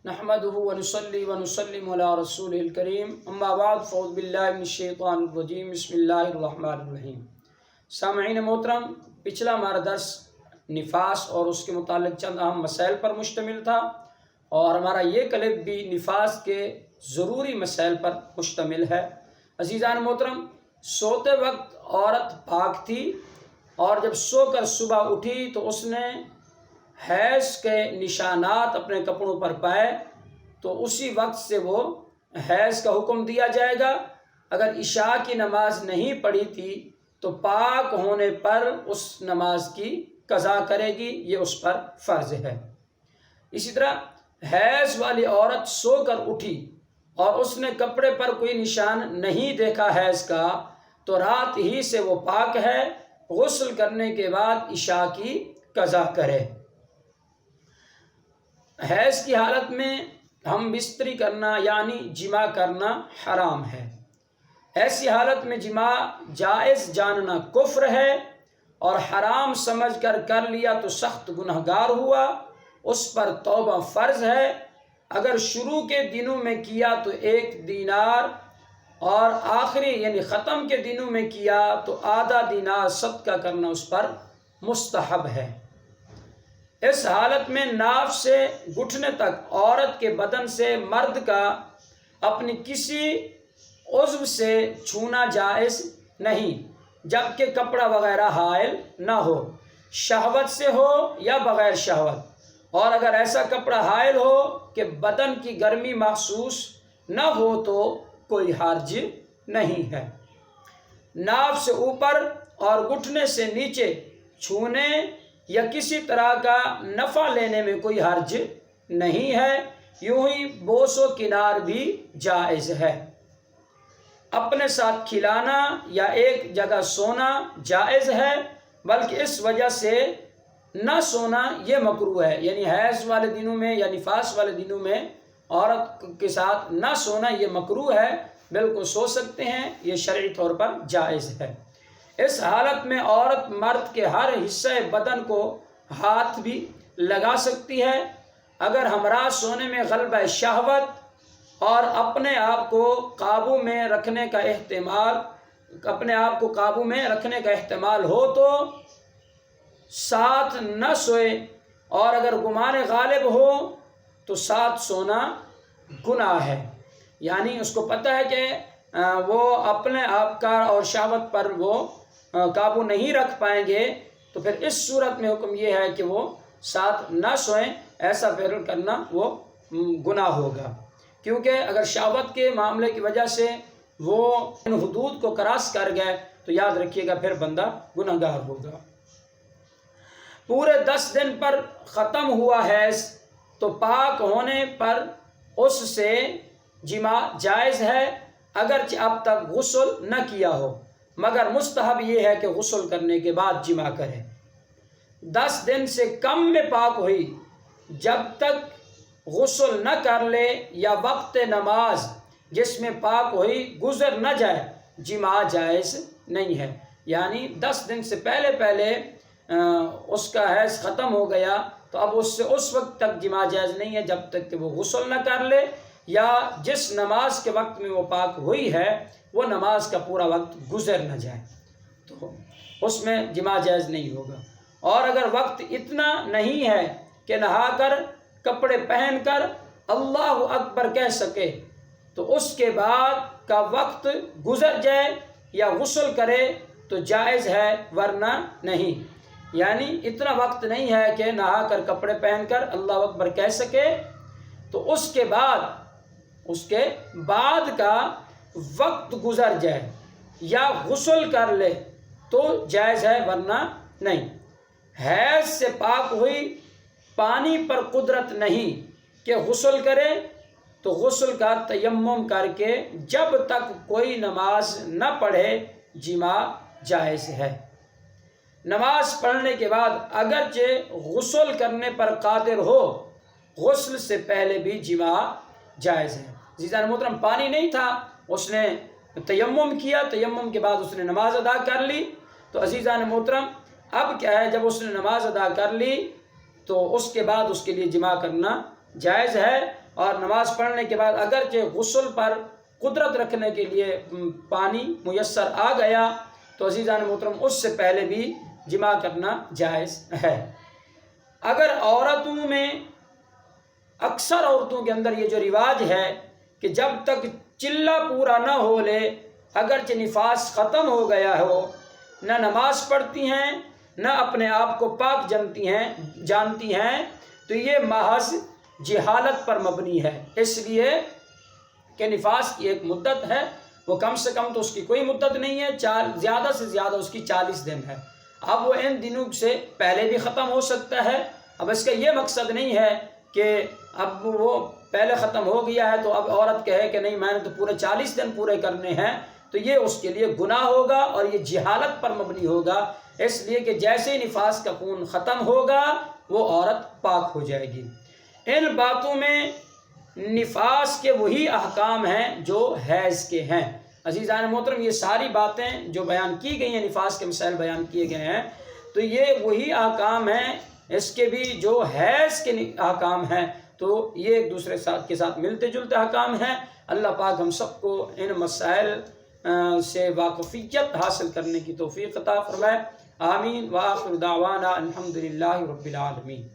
نحمده ونصلي ونسلم على رسوله الكريم اما بعد فاعوذ باللہ من الشیطان الرجیم بسم اللہ الرحمن الرحیم۔ سامعین محترم، پچھلا ہمارا درس نفاس اور اس کے متعلق چند اہم مسائل پر مشتمل تھا، اور ہمارا یہ کلپ بھی نفاس کے ضروری مسائل پر مشتمل ہے۔ عزیزان محترم، سوتے وقت عورت پاک تھی، اور جب سو کر صبح اٹھی تو اس نے حیض کے نشانات اپنے کپڑوں پر پائے، تو اسی وقت سے وہ حیض کا حکم دیا جائے گا۔ اگر عشاء کی نماز نہیں پڑھی تھی تو پاک ہونے پر اس نماز کی قضا کرے گی، یہ اس پر فرض ہے۔ اسی طرح حیض والی عورت سو کر اٹھی اور اس نے کپڑے پر کوئی نشان نہیں دیکھا حیض کا، تو رات ہی سے وہ پاک ہے، غسل کرنے کے بعد عشاء کی قضا کرے۔ حیض کی حالت میں ہم بستری کرنا یعنی جماع کرنا حرام ہے۔ ایسی حالت میں جماع جائز جاننا کفر ہے، اور حرام سمجھ کر لیا تو سخت گنہگار ہوا، اس پر توبہ فرض ہے۔ اگر شروع کے دنوں میں کیا تو 1 دینار، اور آخری یعنی ختم کے دنوں میں کیا تو آدھا دینار صدقہ کرنا اس پر مستحب ہے۔ اس حالت میں ناف سے گھٹنے تک عورت کے بدن سے مرد کا اپنی کسی عضو سے چھونا جائز نہیں، جبکہ کپڑا وغیرہ حائل نہ ہو، شہوت سے ہو یا بغیر شہوت۔ اور اگر ایسا کپڑا حائل ہو کہ بدن کی گرمی محسوس نہ ہو تو کوئی حرج نہیں ہے۔ ناف سے اوپر اور گھٹنے سے نیچے چھونے یا کسی طرح کا نفع لینے میں کوئی حرج نہیں ہے، یوں ہی بوس و کنار بھی جائز ہے۔ اپنے ساتھ کھلانا یا ایک جگہ سونا جائز ہے، بلکہ اس وجہ سے نہ سونا یہ مکروہ ہے، یعنی حیض والے دنوں میں یا نفاس والے دنوں میں عورت کے ساتھ نہ سونا یہ مکروہ ہے، بالکل سو سکتے ہیں، یہ شرعی طور پر جائز ہے۔ اس حالت میں عورت مرد کے ہر حصہ بدن کو ہاتھ بھی لگا سکتی ہے۔ اگر ہمراہ سونے میں غلبہ شہوت اور اپنے آپ کو قابو میں رکھنے کا احتمال ہو تو ساتھ نہ سوئے، اور اگر گمان غالب ہو تو ساتھ سونا گناہ ہے، یعنی اس کو پتہ ہے کہ وہ اپنے آپ کا اور شہوت پر وہ قابو نہیں رکھ پائیں گے، تو پھر اس صورت میں حکم یہ ہے کہ وہ ساتھ نہ سوئیں، ایسا فعل کرنا وہ گناہ ہوگا، کیونکہ اگر شہوت کے معاملے کی وجہ سے وہ ان حدود کو کراس کر گئے تو یاد رکھیے گا پھر بندہ گنہگار ہوگا۔ پورے 10 دن پر ختم ہوا حیض تو پاک ہونے پر اس سے جماع جائز ہے، اگرچہ اب تک غسل نہ کیا ہو، مگر مستحب یہ ہے کہ غسل کرنے کے بعد جماع کرے۔ 10 دن سے کم میں پاک ہوئی، جب تک غسل نہ کر لے یا وقت نماز جس میں پاک ہوئی گزر نہ جائے، جماع جائز نہیں ہے۔ یعنی 10 دن سے پہلے اس کا حیض ختم ہو گیا تو اب اس وقت تک جماع جائز نہیں ہے جب تک کہ وہ غسل نہ کر لے، یا جس نماز کے وقت میں وہ پاک ہوئی ہے وہ نماز کا پورا وقت گزر نہ جائے، تو اس میں جماع جائز نہیں ہوگا۔ اور اگر وقت اتنا نہیں ہے کہ نہا کر کپڑے پہن کر اللہ اکبر کہہ سکے تو اس کے بعد کا وقت گزر جائے یا غسل کرے تو جائز ہے، ورنہ نہیں۔ یعنی اتنا وقت نہیں ہے کہ نہا کر کپڑے پہن کر اللہ اکبر کہہ سکے، تو اس کے بعد کا وقت گزر جائے یا غسل کر لے تو جائز ہے، ورنہ نہیں۔ حیض سے پاک ہوئی، پانی پر قدرت نہیں کہ غسل کرے، تو غسل کا تیمم کر کے جب تک کوئی نماز نہ پڑھے جماع جائز ہے۔ نماز پڑھنے کے بعد اگرچہ غسل کرنے پر قادر ہو، غسل سے پہلے بھی جماع جائز ہے۔ عزیزان محترم، پانی نہیں تھا، اس نے تیمم کیا، تیمم کے بعد اس نے نماز ادا کر لی، تو عزیزان محترم اب کیا ہے، جب اس نے نماز ادا کر لی تو اس کے بعد اس کے لیے جماع کرنا جائز ہے، اور نماز پڑھنے کے بعد اگرچہ غسل پر قدرت رکھنے کے لیے پانی میسر آ گیا تو عزیزان محترم اس سے پہلے بھی جماع کرنا جائز ہے۔ اگر عورتوں میں اکثر عورتوں کے اندر یہ جو رواج ہے کہ جب تک چلہ پورا نہ ہو لے، اگرچہ نفاس ختم ہو گیا ہو، نہ نماز پڑھتی ہیں نہ اپنے آپ کو پاک جانتی ہیں، تو یہ محض جہالت پر مبنی ہے، اس لیے کہ نفاس کی ایک مدت ہے، وہ کم سے کم تو اس کی کوئی مدت نہیں ہے، زیادہ سے زیادہ اس کی 40 دن ہے۔ اب وہ ان دنوں سے پہلے بھی ختم ہو سکتا ہے۔ اب اس کا یہ مقصد نہیں ہے کہ اب وہ پہلے ختم ہو گیا ہے تو اب عورت کہے کہ نہیں میں نے تو پورے 40 دن پورے کرنے ہیں، تو یہ اس کے لیے گناہ ہوگا اور یہ جہالت پر مبنی ہوگا، اس لیے کہ جیسے ہی نفاس کا خون ختم ہوگا وہ عورت پاک ہو جائے گی۔ ان باتوں میں نفاس کے وہی احکام ہیں جو حیض کے ہیں۔ عزیزان محترم، یہ ساری باتیں جو بیان کی گئی ہیں، نفاس کے مسائل بیان کیے گئے ہیں، تو یہ وہی احکام ہیں، اس کے بھی جو حیض کے احکام ہیں تو یہ ایک دوسرے کے ساتھ ملتے جلتے احکام ہیں۔ اللہ پاک ہم سب کو ان مسائل سے واقفیت حاصل کرنے کی توفیق عطا فرمائے۔ آمین۔ وآخر دعوانا الحمدللہ رب العالمین۔